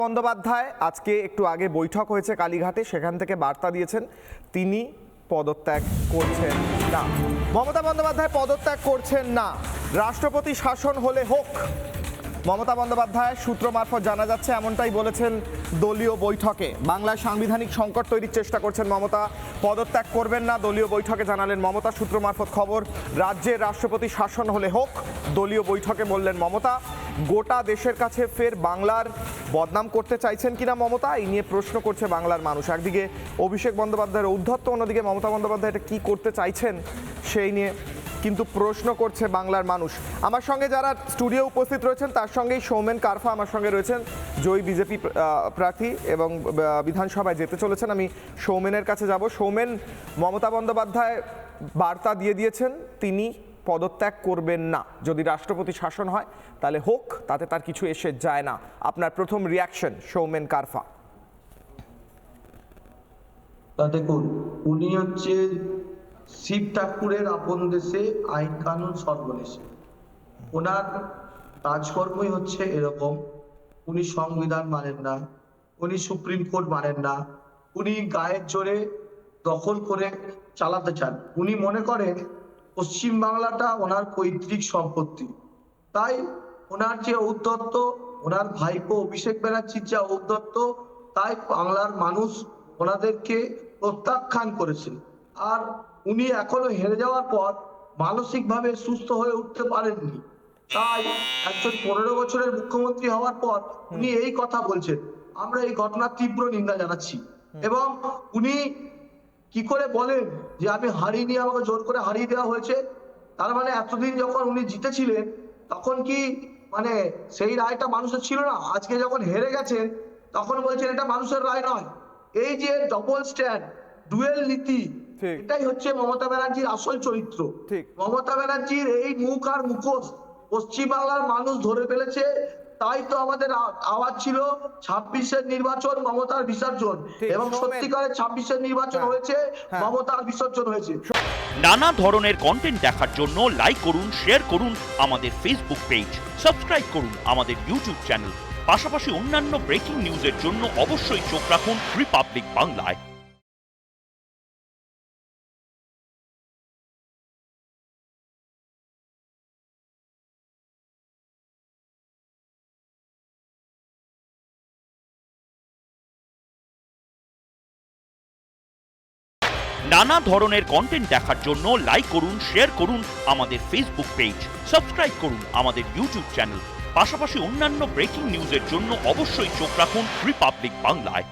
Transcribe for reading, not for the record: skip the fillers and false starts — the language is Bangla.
বন্দ্যোপাধ্যায় আজকে একটু আগে বৈঠক হয়েছে কালীঘাটে, সেখান থেকে বার্তা দিয়েছেন তিনি পদত্যাগ করছেন না। মমতা বন্দ্যোপাধ্যায় পদত্যাগ করছেন না, রাষ্ট্রপতি শাসন হলে হোক। মমতা বন্দ্যোপাধ্যায় সূত্র মারফত জানা যাচ্ছে এমনটাই বলেছেন দলীয় বৈঠকে। বাংলায় সাংবিধানিক সংকট তৈরির চেষ্টা করছেন মমতা, পদত্যাগ করবেন না দলীয় বৈঠকে জানালেন মমতা। সূত্র মারফত খবর, রাজ্যের রাষ্ট্রপতি শাসন হলে হোক, দলীয় বৈঠকে বললেন মমতা। গোটা দেশের কাছে ফের বাংলার বদনাম করতে চাইছেন কিনা মমতা, এই নিয়ে প্রশ্ন করছে বাংলার মানুষ। একদিকে অভিষেক বন্দ্যোপাধ্যায়ের ঔদ্ধত্য, অন্যদিকে মমতা বন্দ্যোপাধ্যায় এটা কী করতে চাইছেন সেই নিয়ে কিন্তু প্রশ্ন করছে বাংলার মানুষ। আমার সঙ্গে যারা স্টুডিও উপস্থিত রয়েছেন তার সঙ্গেই সৌমেন কারফা আমার সঙ্গে রয়েছেন, জয়ী বিজেপি প্রার্থী এবং বিধানসভায় যেতে চলেছেন। আমি সৌমেনের কাছে যাব। সৌমেন, মমতা বন্দ্যোপাধ্যায় বার্তা দিয়ে দিয়েছেন তিনি পদত্যাগ করবেন না, যদি রাষ্ট্রপতি শাসন হয় তাহলে হোক, তাতে তার কিছু এসে যায় না। আপনার প্রথম রিয়াকশন সৌমেন কারফা? দেখুন, উনি হচ্ছে শিব ঠাকুরের আপন দেশে আইন কানুন সর্বনেশে। ওনার কাজকর্মই হচ্ছে এরকম। উনি সংবিধান মানেন না, উনি সুপ্রিম কোর্ট মানেন না, উনি গায়ের জোরে দখল করে চালাতে চান। উনি মনে করেন পশ্চিম বাংলাটা ওনার পৈতৃক সম্পত্তি। তাই ওনার যে ঔদ্ধত্য, ওনার ভাইপো অভিষেক ব্যানার্জির যে ঔদ্ধত্য, তাই বাংলার মানুষ ওনাদেরকে প্রত্যাখ্যান করেছে। আর উনি এখনো হেরে যাওয়ার পর মানসিকভাবে সুস্থ হয়ে উঠতে পারেননি। তাই একজন 15 বছরের মুখ্যমন্ত্রী হওয়ার পর উনি এই কথা বলছেন। আমরা এই ঘটনার তীব্র নিন্দা জানাচ্ছি। এবং উনি কি করে বলেন যে আমি হারিয়ে, আমাকে জোর করে হারিয়ে দেওয়া হয়েছে? তার মানে এতদিন যখন উনি জিতেছিলেন তখন কি মানে সেই রায়টা মানুষের ছিল না? আজকে যখন হেরে গেছেন তখন বলছেন এটা মানুষের রায় নয়। এই যে ডবল স্ট্যান্ড, ডুয়েল নীতি, এটাই হচ্ছে মমতা ব্যানার্জির আসল চরিত্র। মমতা ব্যানার্জির এই মুখ আর মুখোশ পশ্চিমবাংলার মানুষ ধরে ফেলেছে। তাই তো আমাদের আওয়াজ ছিল 26-এর নির্বাচন মমতার বিসর্জন, এবং সত্যিকারের 26-এর নির্বাচন হয়েছে, মমতার বিসর্জন হয়েছে। নানা ধরনের কন্টেন্ট দেখার জন্য লাইক করুন, শেয়ার করুন আমাদের ফেসবুক পেজ, সাবস্ক্রাইব করুন আমাদের ইউটিউব চ্যানেল। পাশাপাশি অন্যান্য ব্রেকিং নিউজের জন্য অবশ্যই চোখ রাখুন রিপাবলিক বাংলায়। নানা ধরনের কন্টেন্ট দেখার জন্য লাইক করুন, শেয়ার করুন আমাদের ফেসবুক পেজ, সাবস্ক্রাইব করুন আমাদের ইউটিউব চ্যানেল। পাশাপাশি অন্যান্য ব্রেকিং নিউজের জন্য অবশ্যই চোখ রাখুন রিপাবলিক বাংলায়।